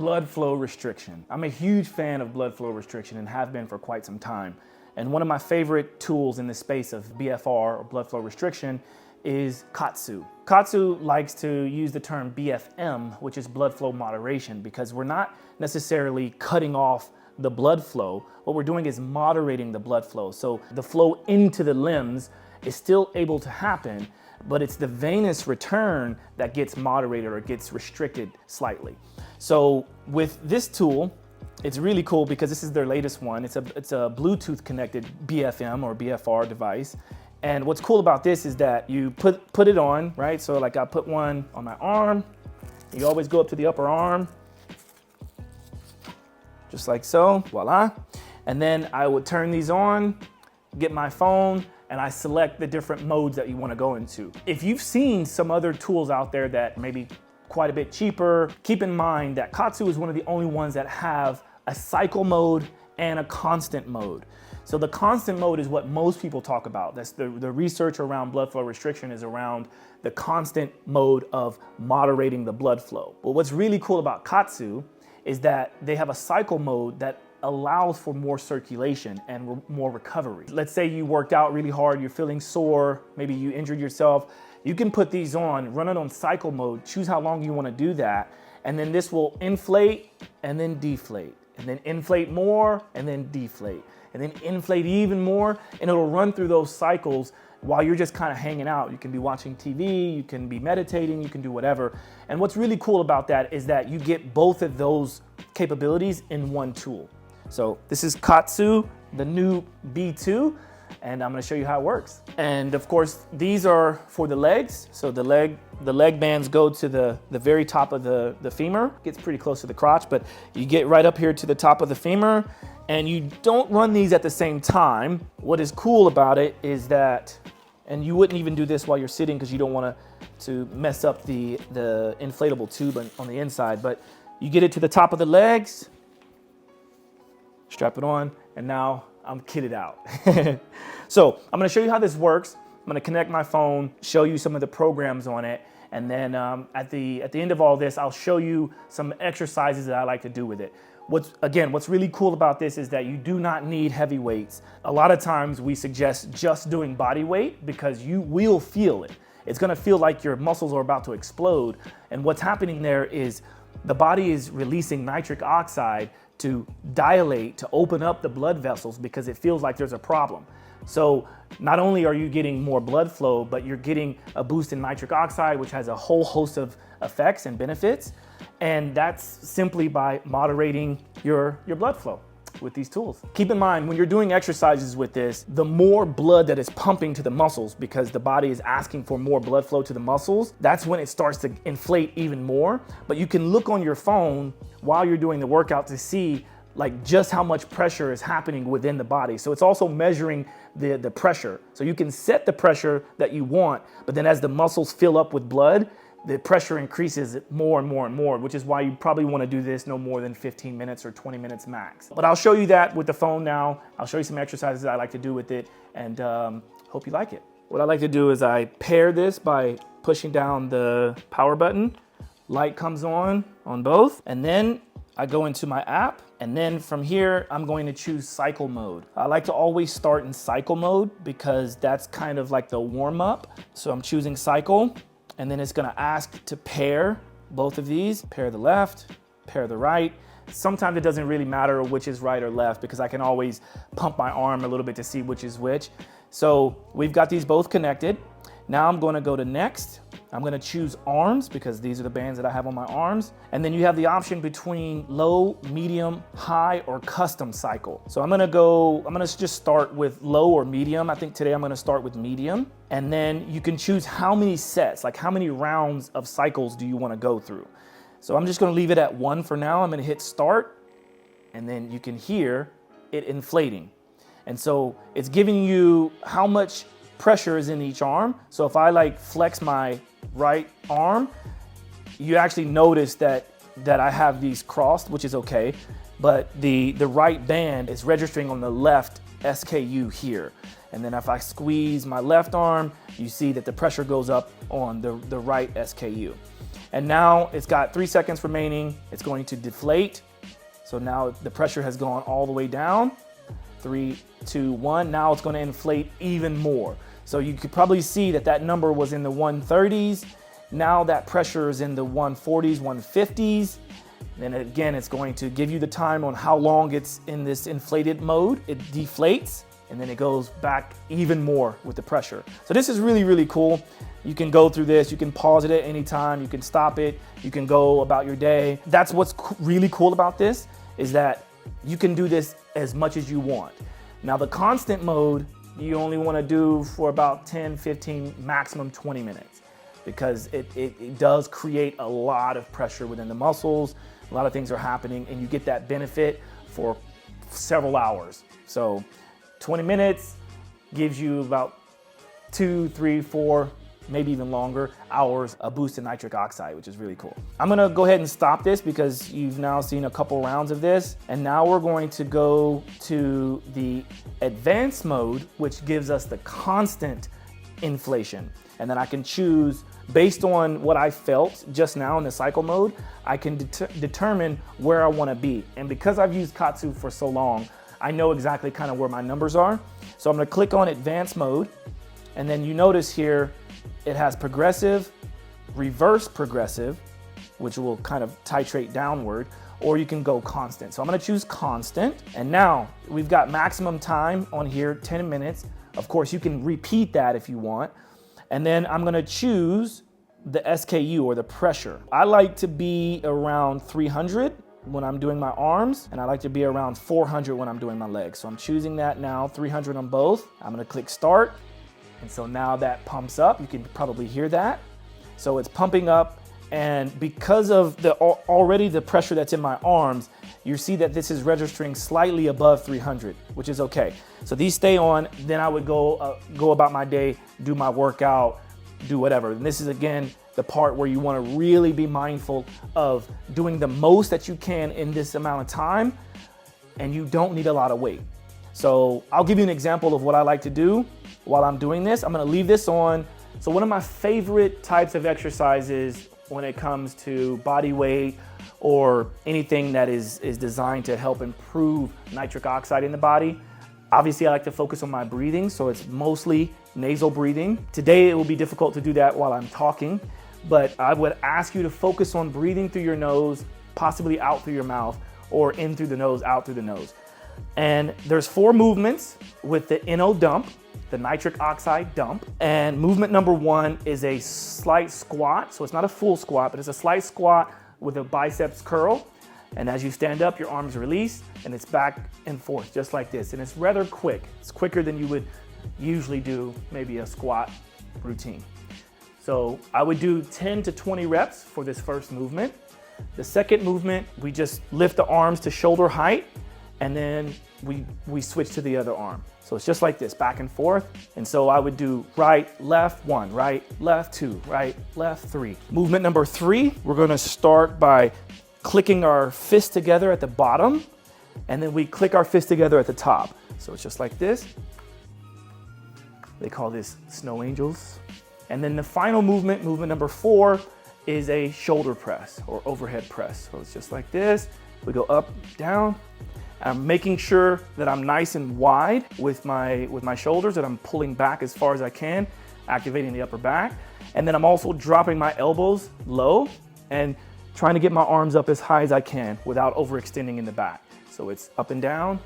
blood flow restriction. I'm a huge fan of blood flow restriction and have been for quite some time. And one of my favorite tools in the space of BFR, or blood flow restriction, is KAATSU. KAATSU likes to use the term BFM, which is blood flow moderation, because we're not necessarily cutting off the blood flow. What we're doing is moderating the blood flow. So the flow into the limbs is still able to happen, but it's the venous return that gets moderated or gets restricted slightly. So with this tool, it's really cool because this is their latest one. It's a Bluetooth connected BFM or BFR device. And what's cool about this is that you put it on, right? So like I put one on my arm. You always go up to the upper arm, just like so, voila. And then I would turn these on, get my phone, and I select the different modes that you want to go into. If you've seen some other tools out there that may be quite a bit cheaper, keep in mind that KAATSU is one of the only ones that have a cycle mode and a constant mode. So the constant mode is what most people talk about. That's the research around blood flow restriction is around the constant mode of moderating the blood flow. But what's really cool about KAATSU is that they have a cycle mode that allows for more circulation and more recovery. Let's say you worked out really hard, you're feeling sore, maybe you injured yourself. You can put these on, run it on cycle mode, choose how long you want to do that, and then this will inflate and then deflate, and then inflate more and then deflate, and then inflate even more, and it'll run through those cycles while you're just kind of hanging out. You can be watching TV, you can be meditating, you can do whatever. And what's really cool about that is that you get both of those capabilities in one tool. So this is KAATSU, the new B2, and I'm gonna show you how it works. And of course, these are for the legs. So the leg bands go to the very top of the femur. Gets pretty close to the crotch, but you get right up here to the top of the femur, and you don't run these at the same time. What is cool about it is that, and you wouldn't even do this while you're sitting because you don't want to mess up the inflatable tube on the inside, but you get it to the top of the legs, strap it on, and now I'm kitted out. So I'm gonna show you how this works. I'm gonna connect my phone, show you some of the programs on it, and then at the end of all this, I'll show you some exercises that I like to do with it. What's really cool about this is that you do not need heavy weights. A lot of times we suggest just doing body weight because you will feel it. It's gonna feel like your muscles are about to explode, and what's happening there is the body is releasing nitric oxide to dilate, to open up the blood vessels because it feels like there's a problem. So not only are you getting more blood flow, but you're getting a boost in nitric oxide, which has a whole host of effects and benefits. And that's simply by moderating your blood flow with these tools. Keep in mind, when you're doing exercises with this, the more blood that is pumping to the muscles, because the body is asking for more blood flow to the muscles, that's when it starts to inflate even more. But you can look on your phone while you're doing the workout to see like just how much pressure is happening within the body. So it's also measuring the pressure. So you can set the pressure that you want, but then as the muscles fill up with blood, the pressure increases more and more and more, which is why you probably want to do this no more than 15 minutes or 20 minutes max. But I'll show you that with the phone now. I'll show you some exercises I like to do with it, and hope you like it. What I like to do is I pair this by pushing down the power button. Light comes on both, and then I go into my app, and then from here, I'm going to choose cycle mode. I like to always start in cycle mode because that's kind of like the warm up. So I'm choosing cycle. And then it's gonna ask to pair both of these, pair the left, pair the right. Sometimes it doesn't really matter which is right or left because I can always pump my arm a little bit to see which is which. So we've got these both connected. Now I'm gonna go to next. I'm gonna choose arms because these are the bands that I have on my arms. And then you have the option between low, medium, high, or custom cycle. So I'm gonna just start with low or medium. I think today I'm gonna start with medium. And then you can choose how many sets, like how many rounds of cycles do you wanna go through. So I'm just gonna leave it at 1 for now. I'm gonna hit start, and then you can hear it inflating. And so it's giving you how much pressure is in each arm. So if I like flex my right arm, you actually notice that I have these crossed, which is okay, but the right band is registering on the left SKU here. And then if I squeeze my left arm, you see that the pressure goes up on the right SKU. And now it's got 3 seconds remaining. It's going to deflate. So now the pressure has gone all the way down. 3, 2, 1. Now it's going to inflate even more. So you could probably see that that number was in the 130s. Now that pressure is in the 140s, 150s. Then again, it's going to give you the time on how long it's in this inflated mode. It deflates, and then it goes back even more with the pressure. So this is really, really cool. You can go through this, you can pause it at any time, you can stop it, you can go about your day. That's what's really cool about this, is that you can do this as much as you want. Now the constant mode, you only want to do for about 10, 15, maximum 20 minutes, because it does create a lot of pressure within the muscles. A lot of things are happening, and you get that benefit for several hours. So 20 minutes gives you about 2, 3, 4, maybe even longer hours of boost in nitric oxide, which is really cool. I'm gonna go ahead and stop this because you've now seen a couple rounds of this. And now we're going to go to the advanced mode, which gives us the constant inflation. And then I can choose, based on what I felt just now in the cycle mode, I can determine where I want to be. And because I've used KAATSU for so long, I know exactly kind of where my numbers are. So I'm going to click on advanced mode. And then you notice here, it has progressive, reverse progressive, which will kind of titrate downward, or you can go constant. So I'm going to choose constant. And now we've got maximum time on here, 10 minutes. Of course, you can repeat that if you want. And then I'm gonna choose the SKU, or the pressure. I like to be around 300 when I'm doing my arms, and I like to be around 400 when I'm doing my legs. So I'm choosing that now, 300 on both. I'm gonna click start. And so now that pumps up. You can probably hear that. So it's pumping up, and because of already the pressure that's in my arms, you see that this is registering slightly above 300, which is okay. So these stay on, then I would go about my day, do my workout, do whatever. And this is, again, the part where you want to really be mindful of doing the most that you can in this amount of time, and you don't need a lot of weight. So I'll give you an example of what I like to do while I'm doing this. I'm going to leave this on. So one of my favorite types of exercises when it comes to body weight or anything that is designed to help improve nitric oxide in the body. Obviously, I like to focus on my breathing, so it's mostly nasal breathing. Today, it will be difficult to do that while I'm talking, but I would ask you to focus on breathing through your nose, possibly out through your mouth, or in through the nose, out through the nose. And there's 4 movements with the NO dump, the nitric oxide dump. And movement number 1 is a slight squat. So it's not a full squat, but it's a slight squat with a biceps curl. And as you stand up, your arms release, and it's back and forth, just like this. And it's rather quick. It's quicker than you would usually do maybe a squat routine. So I would do 10 to 20 reps for this first movement. The second movement, we just lift the arms to shoulder height, and then we switch to the other arm. So it's just like this, back and forth. And so I would do right, left, 1, right, left, 2, right, left, 3. Movement number 3, we're gonna start by clicking our fists together at the bottom, and then we click our fists together at the top. So it's just like this. They call this snow angels. And then the final movement, movement number 4, is a shoulder press or overhead press. So it's just like this. We go up, down. I'm making sure that I'm nice and wide with my shoulders, that I'm pulling back as far as I can, activating the upper back. And then I'm also dropping my elbows low and trying to get my arms up as high as I can without overextending in the back. So it's up and down,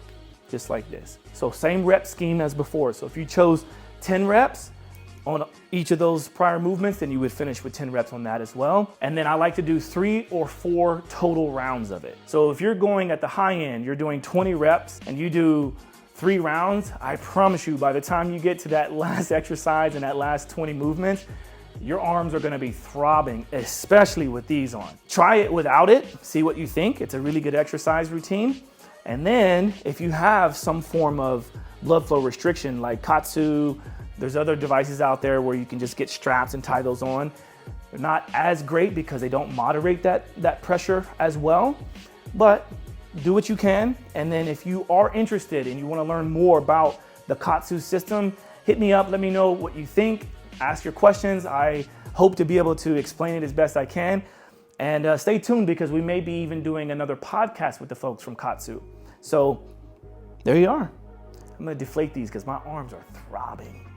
just like this. So same rep scheme as before. So if you chose 10 reps on each of those prior movements, then you would finish with 10 reps on that as well. And then I like to do 3 or 4 total rounds of it. So if you're going at the high end, you're doing 20 reps and you do 3 rounds, I promise you by the time you get to that last exercise and that last 20 movements, your arms are gonna be throbbing, especially with these on. Try it without it, see what you think. It's a really good exercise routine. And then if you have some form of blood flow restriction like KAATSU, there's other devices out there where you can just get straps and tie those on. They're not as great because they don't moderate that pressure as well, but do what you can. And then if you are interested and you wanna learn more about the KAATSU system, hit me up, let me know what you think, ask your questions. I hope to be able to explain it as best I can. And stay tuned, because we may be even doing another podcast with the folks from KAATSU. So there you are. I'm gonna deflate these because my arms are throbbing.